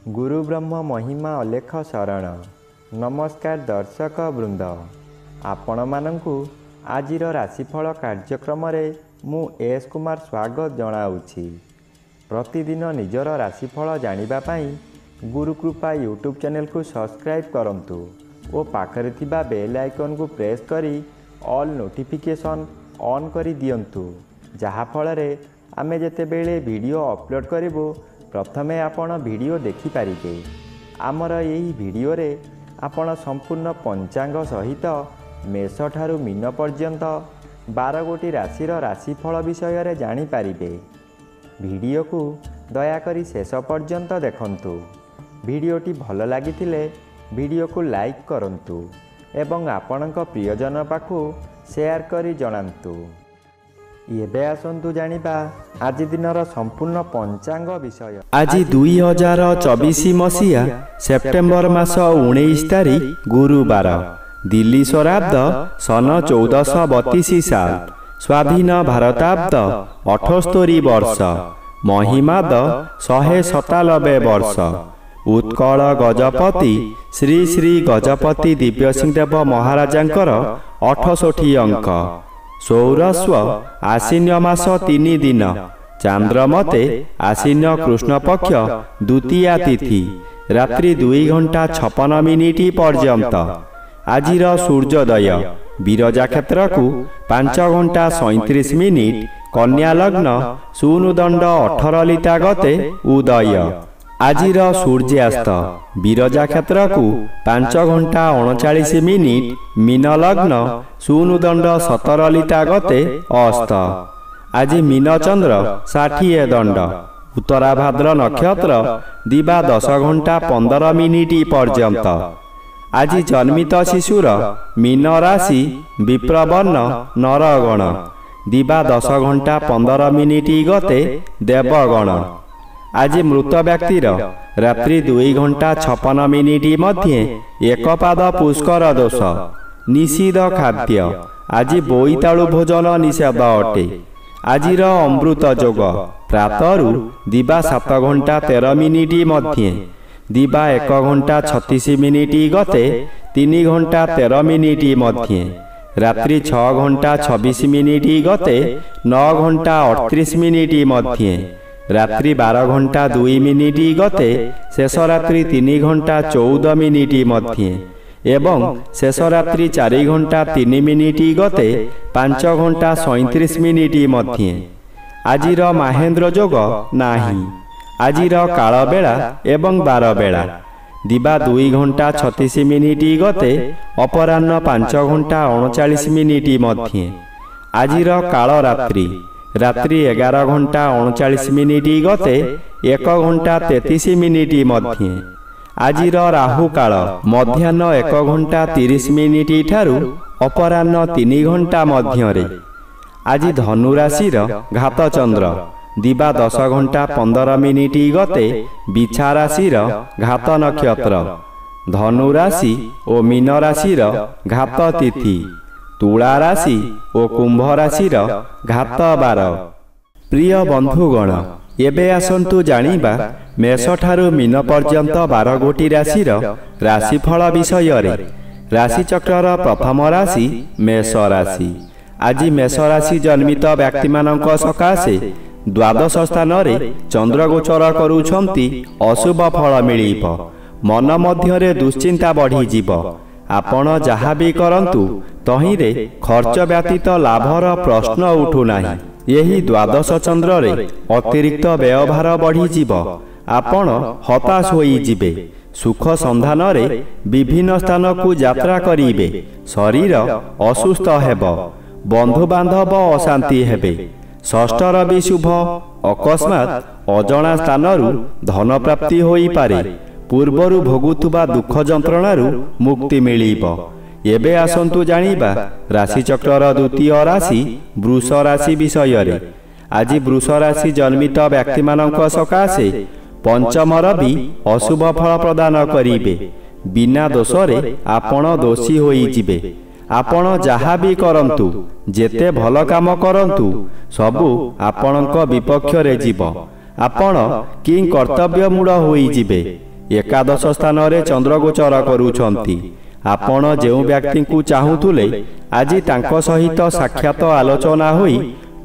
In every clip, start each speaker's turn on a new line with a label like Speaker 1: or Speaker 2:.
Speaker 1: गुरु ब्रह्म महिमा अलेख शरण। नमस्कार दर्शक वृंद, आपण मानंकु आजिर राशिफल कार्यक्रम मु एस कुमार स्वागत जनाऊँगी। प्रतिदिन निजर राशिफल जानिबा पाई गुरुकृपा यूट्यूब चैनल को सब्सक्राइब करंतु और पाखरे थिबा बेल आइकन को प्रेस करी ऑल नोटिफिकेशन ऑन करी दियंतु, जहा फଳରେ आमे जेतेबेले वीडियो अपलोड करिवो प्रथमे आपण वीडियो देखि पारिबे। आमर यही वीडियो रे आपण संपूर्ण पंचांग सहित मेष ठारू मीन पर्यंत 12 गोटी राशिर राशिफल विषय रे जानि पारिबे। वीडियो को दयाकरी शेष पर्यंत देखंतु। वीडियोटी भल लागिथिले वीडियो को लाइक करंतु एवं आपणक प्रियजन पाखु शेयर करी जणांतु। एबे आसंतु जानिबा आज दिनर संपूर्ण पंचांग विषय।
Speaker 2: आज 2024 मसीहा सेप्टेम्बर मास 19 तारिख गुरुवार, दिल्ली स्वराब्द सन 1432 साल, स्वाधीन भारताब्द 78 वर्ष, महिमाद 197 वर्ष। उत्कल गजपति श्री श्री गजपति दिव्यसिंहदेव महाराजांकर 68 अंक। सौरस्व आश्विन मास 3 दिन, चांद्रमते आश्विन कृष्ण पक्ष द्वितीया तिथि, रात्रि 2 घंटा 56 मिनिट पर्यंत। आजिर सूर्योदय बिरजा क्षेत्र को 5 घंटा 37 मिनिट, कन्या लग्न शून्यदंड 18 लिता गते उदय। आजिर सूर्यास्त बिरजा क्षेत्र को 5 घंटा 39 मिनिट, मीन लग्न शून्यदंड 17 लिता गते अस्त। आज मीन चंद्र 60 दंड, उत्तराभाद्र नक्षत्र दिवा 10 घंटा 15 मिनिट पर्यंत। आज जन्मित शिशुर मीन राशि विप्रवर्ण नरगण, दिवा 10 घंटा 15 मिनिट गते देवगण। आज मृत व्यक्तिर रात्रि 2 घंटा 56 मिनिट मध्ये एक पाद पुष्कर दोष। निषिद्ध खाद्य आज बोईतालु भोजन निषेध अटे। आजिर अमृत जोग प्रातरु दिवा 7 घंटा 13 मिनिट मध्ये, दिवा 1 घंटा 36 मिनिट गते 3 घंटा 13 मिनिट मध्ये, रात्रि 6 घंटा 26 मिनिट गते 9 घंटा 38 मिनिट मध्ये, रात्रि 12 घंटा 2 मिनिट गते शेष रात्रि 3 घंटा 14 मिनिट मध्ये एवं शेष रात्रि 4 घंटा 3 मिनिट गते 5 घंटा 37 मिनिट मध्ये। आजिर महेंद्र जोग नाही। आजिर काल बेला एवं 12 बेला, दिवा 2 घंटा 36 मिनिट गते अपराह्न 5 घंटा 39 मिनिट मध्ये। आजिर काल रात्रि रात्रि 11 घंटा 39 मिनिट गते 1 घंटा 33 मिनिट मध्ये। आजिर राहु काल मध्याह्न 1 घंटा 30 मिनिट ठारू अपराह्न 3 घंटा मध्यरे। आज धनु राशिर घात चंद्र दिवा 10 घंटा 15 मिनिट गते बिछा राशिर घात नक्षत्र। धनु राशि और मीन राशिर घात तिथि, तुला राशि और कुंभ राशिर घात बार। प्रिय बंधुगण, एबे आसंतु जानिबा मेष ठारू मीन पर्यंत 12 गोटी राशिर राशिफल विषय रे। राशि चक्रर प्रथम राशि मेष राशि। आज मेष राशि जन्मित व्यक्ति मानक सकाशे द्वादश स्थान रे चंद्र गोचर करूछंती अशुभ फल मिलिब। मन मध्यरे दुश्चिंता बढ़ी जीव। आपण जहा भी करंतु तहिरे खर्च व्यतीत लाभर प्रश्न उठू नाही। यही द्वादश चंद्र रे अतिरिक्त व्यवहार बढ़ी जीव। आपण हताश होई जिबे। सुख संधान रे विभिन्न स्थान को यात्रा करिबे। शरीर असुस्थ हेब। बंधु बांधव अशांति हेबे। षष्ठ रवि शुभ। अकस्मात अजणा स्थानरु धन प्राप्ति होई पारे। पूर्वरु भोगुथुबा दुख जंत्रणारु मुक्ति मिलिब। एबे आसंतु जानिबा राशि चक्रर द्वितीय राशि वृष राशि विषय रे। आज वृष राशि जन्मित व्यक्ति मानक सकाशे पंचम रवि अशुभ फल प्रदान करिबे। बिना दोषरे आपण दोषी होई जिबे। आपण जहा भी करंतु, जेते भल काम करंतु, सबु आपणक विपक्ष रे जीव। आपण कि कर्तव्य मूढ़ होई जिबे। ଏକାଦଶ ସ୍ଥାନରେ ଚନ୍ଦ୍ରଗୋଚର କରୁଛନ୍ତି। ଆପଣ ଯେଉଁ ବ୍ୟକ୍ତିଙ୍କୁ ଚାହୁଁଥିଲେ ଆଜି ତାଙ୍କ ସହିତ ସାକ୍ଷାତ ଆଲୋଚନା ହୋଇ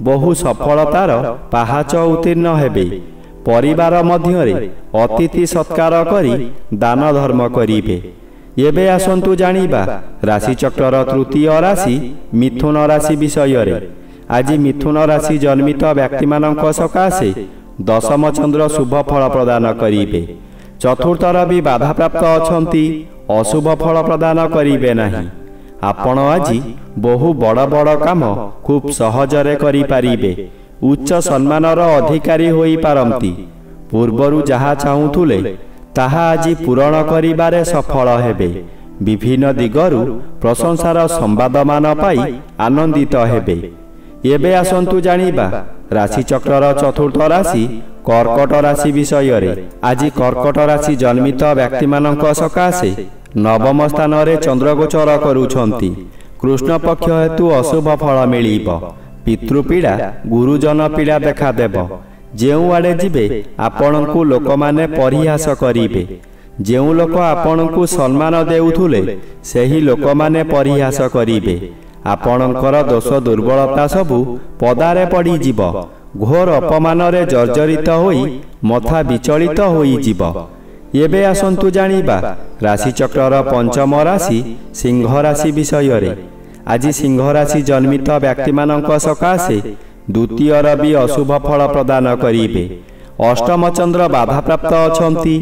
Speaker 2: ବହୁ ସଫଳତାର ପାହାଚ ଉତ୍ତୀର୍ଣ୍ଣ ହେବେ। ପରିବାର ମଧ୍ୟରେ ଅତିଥି ସତ୍କାର କରି ଦାନ ଧର୍ମ କରିବେ। ଏବେ ଆସନ୍ତୁ ଜାଣିବା ରାଶିଚକ୍ରର ତୃତୀୟ ରାଶି ମିଥୁନ ରାଶି ବିଷୟରେ। ଆଜି ମିଥୁନ ରାଶି ଜନ୍ମିତ ବ୍ୟକ୍ତିମାନଙ୍କ ସକାଶେ ଦଶମ ଚନ୍ଦ୍ର ଶୁଭ ଫଳ ପ୍ରଦାନ କରିବେ। ଚତୁର୍ଥର ବି ବାଧାପ୍ରାପ୍ତ ଅଛନ୍ତି, ଅଶୁଭ ଫଳ ପ୍ରଦାନ କରିବେ ନାହିଁ। ଆପଣ ଆଜି ବହୁ ବଡ଼ ବଡ଼ କାମ ଖୁବ୍ ସହଜରେ କରିପାରିବେ। ଉଚ୍ଚ ସମ୍ମାନର ଅଧିକାରୀ ହୋଇପାରନ୍ତି। ପୂର୍ବରୁ ଯାହା ଚାହୁଁଥିଲେ ତାହା ଆଜି ପୂରଣ କରିବାରେ ସଫଳ ହେବେ। ବିଭିନ୍ନ ଦିଗରୁ ପ୍ରଶଂସାର ସମ୍ବାଦମାନ ପାଇ ଆନନ୍ଦିତ ହେବେ। ଏବେ ଆସନ୍ତୁ ଜାଣିବା ରାଶିଚକ୍ରର ଚତୁର୍ଥ ରାଶି କର୍କଟ ରାଶି ବିଷୟରେ। ଆଜି କର୍କଟ ରାଶି ଜନ୍ମିତ ବ୍ୟକ୍ତିମାନଙ୍କ ସକାଶେ ନବମ ସ୍ଥାନରେ ଚନ୍ଦ୍ରଗୋଚର କରୁଛନ୍ତି। କୃଷ୍ଣପକ୍ଷ ହେତୁ ଅଶୁଭ ଫଳ ମିଳିବ। ପିତୃପୀଡ଼ା ଗୁରୁଜନ ପୀଡ଼ା ଦେଖାଦେବ। ଯେଉଁଆଡ଼େ ଯିବେ ଆପଣଙ୍କୁ ଲୋକମାନେ ପରିହାସ କରିବେ। ଯେଉଁ ଲୋକ ଆପଣଙ୍କୁ ସମ୍ମାନ ଦେଉଥିଲେ ସେହି ଲୋକମାନେ ପରିହାସ କରିବେ। ଆପଣଙ୍କର ଦୋଷ ଦୁର୍ବଳତା ସବୁ ପଦାରେ ପଡ଼ିଯିବ। ଘୋର ଅପମାନରେ ଜର୍ଜରିତ ହୋଇ ମଥା ବିଚଳିତ ହୋଇଯିବ। ଏବେ ଆସନ୍ତୁ ଜାଣିବା ରାଶିଚକ୍ରର ପଞ୍ଚମ ରାଶି ସିଂହ ରାଶି ବିଷୟରେ। ଆଜି ସିଂହ ରାଶି ଜନ୍ମିତ ବ୍ୟକ୍ତିମାନଙ୍କ ସକାଶେ ଦ୍ୱିତୀୟ ରବି ଅଶୁଭ ଫଳ ପ୍ରଦାନ କରିବେ। ଅଷ୍ଟମ ଚନ୍ଦ୍ର ବାଧାପ୍ରାପ୍ତ ଅଛନ୍ତି,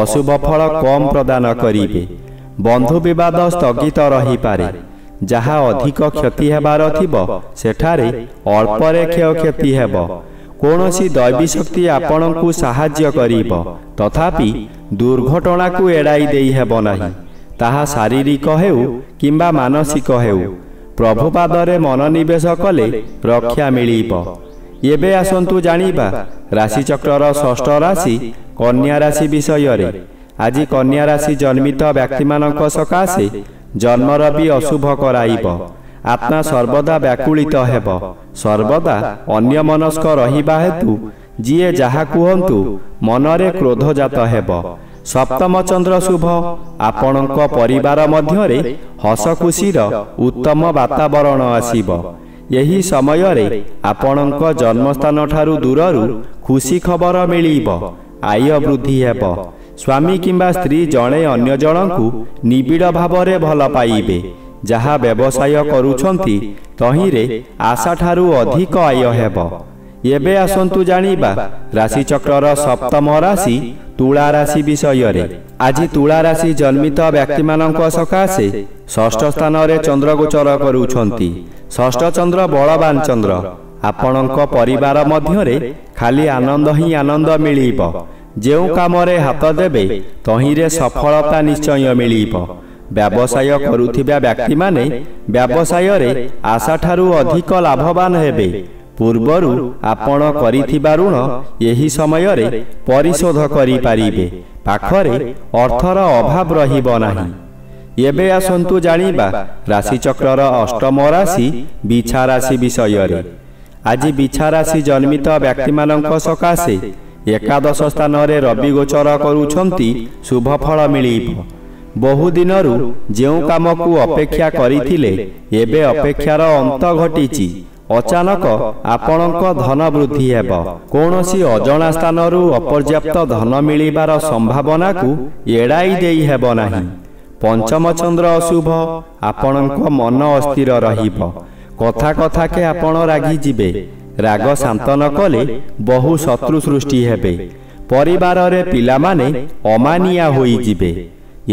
Speaker 2: ଅଶୁଭ ଫଳ କମ୍ ପ୍ରଦାନ କରିବେ। ବନ୍ଧୁ ବିବାଦ ସ୍ଥଗିତ ରହିପାରେ। ଯାହା ଅଧିକ କ୍ଷତି ହେବାର ଥିବ ସେଠାରେ ଅଳ୍ପରେ କ୍ଷୟକ୍ଷତି ହେବ। କୌଣସି ଦୈବୀ ଶକ୍ତି ଆପଣଙ୍କୁ ସାହାଯ୍ୟ କରିବ, ତଥାପି ଦୁର୍ଘଟଣାକୁ ଏଡ଼ାଇ ଦେଇ ହେବ ନାହିଁ। ତାହା ଶାରୀରିକ ହେଉ କିମ୍ବା ମାନସିକ ହେଉ। ପ୍ରଭୁପାଦରେ ମନୋନିବେଶ କଲେ ରକ୍ଷା ମିଳିବ। ଏବେ ଆସନ୍ତୁ ଜାଣିବା ରାଶିଚକ୍ରର ଷଷ୍ଠ ରାଶି କନ୍ୟା ରାଶି ବିଷୟରେ। ଆଜି କନ୍ୟା ରାଶି ଜନ୍ମିତ ବ୍ୟକ୍ତିମାନଙ୍କ ସକାଶେ ଜନ୍ମର ବି ଅଶୁଭ କରାଇବ। ଆତ୍ମା ସର୍ବଦା ବ୍ୟାକୁଳିତ ହେବ। ସର୍ବଦା ଅନ୍ୟମନସ୍କ ରହିବା ହେତୁ ଯିଏ ଯାହା କୁହନ୍ତୁ ମନରେ କ୍ରୋଧଜାତ ହେବ। ସପ୍ତମ ଚନ୍ଦ୍ର ଶୁଭ। ଆପଣଙ୍କ ପରିବାର ମଧ୍ୟରେ ହସ ଖୁସିର ଉତ୍ତମ ବାତାବରଣ ଆସିବ। ଏହି ସମୟରେ ଆପଣଙ୍କ ଜନ୍ମସ୍ଥାନଠାରୁ ଦୂରରୁ ଖୁସି ଖବର ମିଳିବ। ଆୟ ବୃଦ୍ଧି ହେବ। ସ୍ୱାମୀ କିମ୍ବା ସ୍ତ୍ରୀ ଜଣେ ଅନ୍ୟ ଜଣଙ୍କୁ ନିବିଡ଼ ଭାବରେ ଭଲ ପାଇବେ। ଯାହା ବ୍ୟବସାୟ କରୁଛନ୍ତି ତହିଁରେ ଆଶାଠାରୁ ଅଧିକ ଆୟ ହେବ। ଏବେ ଆସନ୍ତୁ ଜାଣିବା ରାଶିଚକ୍ରର ସପ୍ତମ ରାଶି ତୁଳା ରାଶି ବିଷୟରେ। ଆଜି ତୁଳା ରାଶି ଜନ୍ମିତ ବ୍ୟକ୍ତିମାନଙ୍କ ସକାଶେ ଷଷ୍ଠ ସ୍ଥାନରେ ଚନ୍ଦ୍ରଗୋଚର କରୁଛନ୍ତି। ଷଷ୍ଠ ଚନ୍ଦ୍ର ବଳବାନ ଚନ୍ଦ୍ର। ଆପଣଙ୍କ ପରିବାର ମଧ୍ୟରେ ଖାଲି ଆନନ୍ଦ ହିଁ ଆନନ୍ଦ ମିଳିବ। ଯେଉଁ କାମରେ ହାତ ଦେବେ ତହିଁରେ ସଫଳତା ନିଶ୍ଚୟ ମିଳିବ। ବ୍ୟବସାୟ କରୁଥିବା ବ୍ୟକ୍ତିମାନେ ବ୍ୟବସାୟରେ ଆଶାଠାରୁ ଅଧିକ ଲାଭବାନ ହେବେ। ପୂର୍ବରୁ ଆପଣ କରିଥିବା ଋଣ ଏହି ସମୟରେ ପରିଶୋଧ କରିପାରିବେ। ପାଖରେ ଅର୍ଥର ଅଭାବ ରହିବ ନାହିଁ। ଏବେ ଆସନ୍ତୁ ଜାଣିବା ରାଶିଚକ୍ରର ଅଷ୍ଟମ ରାଶି ବିଛା ରାଶି ବିଷୟରେ। ଆଜି ବିଛା ରାଶି ଜନ୍ମିତ ବ୍ୟକ୍ତିମାନଙ୍କ ସକାଶେ ଏକାଦଶ ସ୍ଥାନରେ ରବି ଗୋଚର କରୁଛନ୍ତି। ଶୁଭ ଫଳ ମିଳିବ। ବହୁଦିନରୁ ଯେଉଁ କାମକୁ ଅପେକ୍ଷା କରିଥିଲେ ଏବେ ଅପେକ୍ଷାର ଅନ୍ତ ଘଟିଛି। ଅଚାନକ ଆପଣଙ୍କ ଧନ ବୃଦ୍ଧି ହେବ। କୌଣସି ଅଜଣା ସ୍ଥାନରୁ ଅପର୍ଯ୍ୟାପ୍ତ ଧନ ମିଳିବାର ସମ୍ଭାବନାକୁ ଏଡ଼ାଇ ଦେଇ ହେବ ନାହିଁ। ପଞ୍ଚମ ଚନ୍ଦ୍ର ଅଶୁଭ। ଆପଣଙ୍କ ମନ ଅସ୍ଥିର ରହିବ। କଥା କଥାକେ ଆପଣ ରାଗିଯିବେ। ରାଗ ଶାନ୍ତ ନ କଲେ ବହୁ ଶତ୍ରୁ ସୃଷ୍ଟି ହେବେ। ପରିବାରରେ ପିଲାମାନେ ଅମାନିଆ ହୋଇଯିବେ।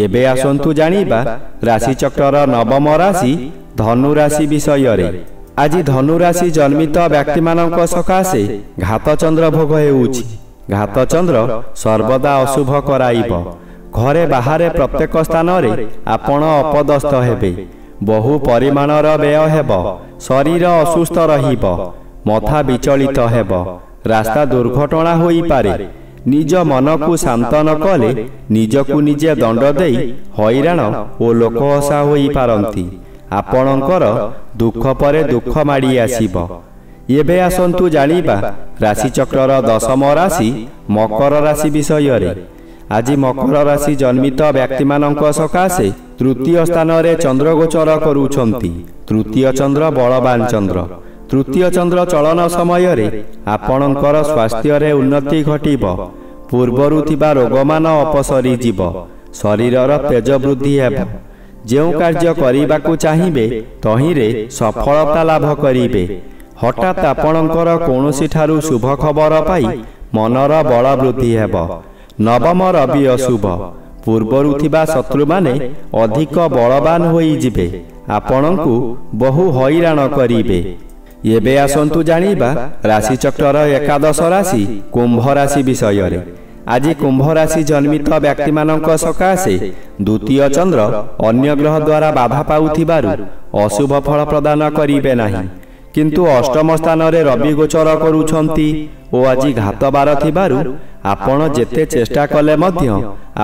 Speaker 2: ଏବେ ଆସନ୍ତୁ ଜାଣିବା ରାଶିଚକ୍ରର ନବମ ରାଶି ଧନୁ ରାଶି ବିଷୟରେ। ଆଜି ଧନୁ ରାଶି ଜନ୍ମିତ ବ୍ୟକ୍ତିମାନଙ୍କ ସକାଶେ ଘାତଚନ୍ଦ୍ର ଭୋଗ ହେଉଛି। ଘାତଚନ୍ଦ୍ର ସର୍ବଦା ଅଶୁଭ କରାଇବ। ଘରେ ବାହାରେ ପ୍ରତ୍ୟେକ ସ୍ଥାନରେ ଆପଣ ଅପଦସ୍ଥ ହେବେ। ବହୁ ପରିମାଣର ବ୍ୟୟ ହେବ। ଶରୀର ଅସୁସ୍ଥ ରହିବ। ମଥା ବିଚଳିତ ହେବ। ରାସ୍ତା ଦୁର୍ଘଟଣା ହୋଇପାରେ। ନିଜ ମନକୁ ଶାନ୍ତ ନ କଲେ ନିଜକୁ ନିଜେ ଦଣ୍ଡ ଦେଇ ହଇରାଣ ଓ ଲୋକହସା ହୋଇପାରନ୍ତି। ଆପଣଙ୍କର ଦୁଃଖ ପରେ ଦୁଃଖ ମାଡ଼ି ଆସିବ। ଏବେ ଆସନ୍ତୁ ଜାଣିବା ରାଶିଚକ୍ରର ଦଶମ ରାଶି ମକର ରାଶି ବିଷୟରେ। ଆଜି ମକର ରାଶି ଜନ୍ମିତ ବ୍ୟକ୍ତିମାନଙ୍କ ସକାଶେ ତୃତୀୟ ସ୍ଥାନରେ ଚନ୍ଦ୍ର ଗୋଚର କରୁଛନ୍ତି। ତୃତୀୟ ଚନ୍ଦ୍ର ବଳବାନ ଚନ୍ଦ୍ର। ତୃତୀୟ ଚନ୍ଦ୍ର ଚଳନ ସମୟରେ ଆପଣଙ୍କର ସ୍ୱାସ୍ଥ୍ୟରେ ଉନ୍ନତି ଘଟିବ। ପୂର୍ବରୁ ଥିବା ରୋଗମାନ ଅପସରିଯିବ। ଶରୀରର ତେଜ ବୃଦ୍ଧି ହେବ। ଯେଉଁ କାର୍ଯ୍ୟ କରିବାକୁ ଚାହିଁବେ ତହିଁରେ ସଫଳତା ଲାଭ କରିବେ। ହଠାତ୍ ଆପଣଙ୍କର କୌଣସିଠାରୁ ଶୁଭ ଖବର ପାଇ ମନର ବଳ ବୃଦ୍ଧି ହେବ। ନବମ ରବି ଅଶୁଭ। ପୂର୍ବରୁ ଥିବା ଶତ୍ରୁମାନେ ଅଧିକ ବଳବାନ ହୋଇଯିବେ। ଆପଣଙ୍କୁ ବହୁ ହଇରାଣ କରିବେ। ଏବେ ଆସନ୍ତୁ ଜାଣିବା ରାଶିଚକ୍ରର ଏକାଦଶ ରାଶି କୁମ୍ଭ ରାଶି ବିଷୟରେ। ଆଜି କୁମ୍ଭ ରାଶି ଜନ୍ମିତ ବ୍ୟକ୍ତିମାନଙ୍କ ସକାଶେ ଦ୍ୱିତୀୟ ଚନ୍ଦ୍ର ଅନ୍ୟ ଗ୍ରହ ଦ୍ୱାରା ବାଧା ପାଉଥିବାରୁ ଅଶୁଭ ଫଳ ପ୍ରଦାନ କରିବେ ନାହିଁ। କିନ୍ତୁ ଅଷ୍ଟମ ସ୍ଥାନରେ ରବି ଗୋଚର କରୁଛନ୍ତି ଓ ଆଜି ଘାତବାର ଥିବାରୁ ଆପଣ ଯେତେ ଚେଷ୍ଟା କଲେ ମଧ୍ୟ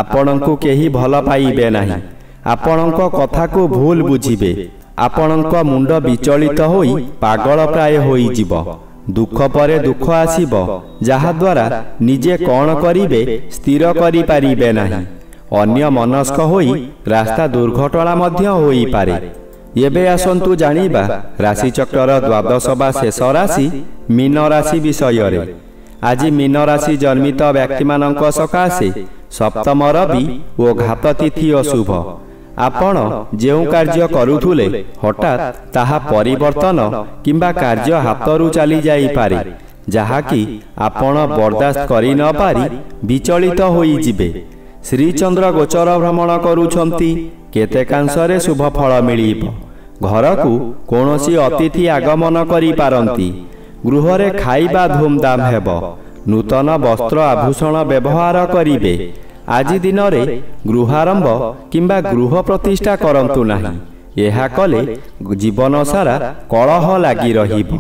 Speaker 2: ଆପଣଙ୍କୁ କେହି ଭଲ ପାଇବେ ନାହିଁ। ଆପଣଙ୍କ କଥାକୁ ଭୁଲ ବୁଝିବେ। ଆପଣଙ୍କ ମୁଣ୍ଡ ବିଚଳିତ ହୋଇ ପାଗଳ ପ୍ରାୟ ହୋଇଯିବ। ଦୁଃଖ ପରେ ଦୁଃଖ ଆସିବ, ଯାହାଦ୍ୱାରା ନିଜେ କ'ଣ କରିବେ ସ୍ଥିର କରିପାରିବେ ନାହିଁ। ଅନ୍ୟ ମନସ୍କ ହୋଇ ରାସ୍ତା ଦୁର୍ଘଟଣା ମଧ୍ୟ ହୋଇପାରେ। ଏବେ ଆସନ୍ତୁ ଜାଣିବା ରାଶିଚକ୍ରର ଦ୍ୱାଦଶ ବା ଶେଷ ରାଶି ମୀନ ରାଶି ବିଷୟରେ। ଆଜି ମୀନ ରାଶି ଜନ୍ମିତ ବ୍ୟକ୍ତିମାନଙ୍କ ସକାଶେ ସପ୍ତମ ରବି ଓ ଘାତ ତିଥି ଅଶୁଭ। ଆପଣ ଯେଉଁ କାର୍ଯ୍ୟ କରୁଥିଲେ ହଠାତ୍ ତାହା ପରିବର୍ତ୍ତନ କିମ୍ବା କାର୍ଯ୍ୟ ହାତରୁ ଚାଲିଯାଇପାରେ, ଯାହାକି ଆପଣ ବରଦାସ୍ତ କରି ନ ପାରି ବିଚଳିତ ହୋଇଯିବେ। ଶ୍ରୀଚନ୍ଦ୍ର ଗୋଚର ଭ୍ରମଣ କରୁଛନ୍ତି। କେତେକାଂଶରେ ଶୁଭ ଫଳ ମିଳିବ। ଘରକୁ କୌଣସି ଅତିଥି ଆଗମନ କରିପାରନ୍ତି। ଗୃହରେ ଖାଇବା ଧୁମଧାମ ହେବ। ନୂତନ ବସ୍ତ୍ର ଆଭୂଷଣ ବ୍ୟବହାର କରିବେ। ଆଜି ଦିନରେ ଗୃହାରମ୍ଭ କିମ୍ବା ଗୃହ ପ୍ରତିଷ୍ଠା କରନ୍ତୁ ନାହିଁ। ଏହା କଲେ ଜୀବନ ସାରା କଳହ ଲାଗି ରହିବ।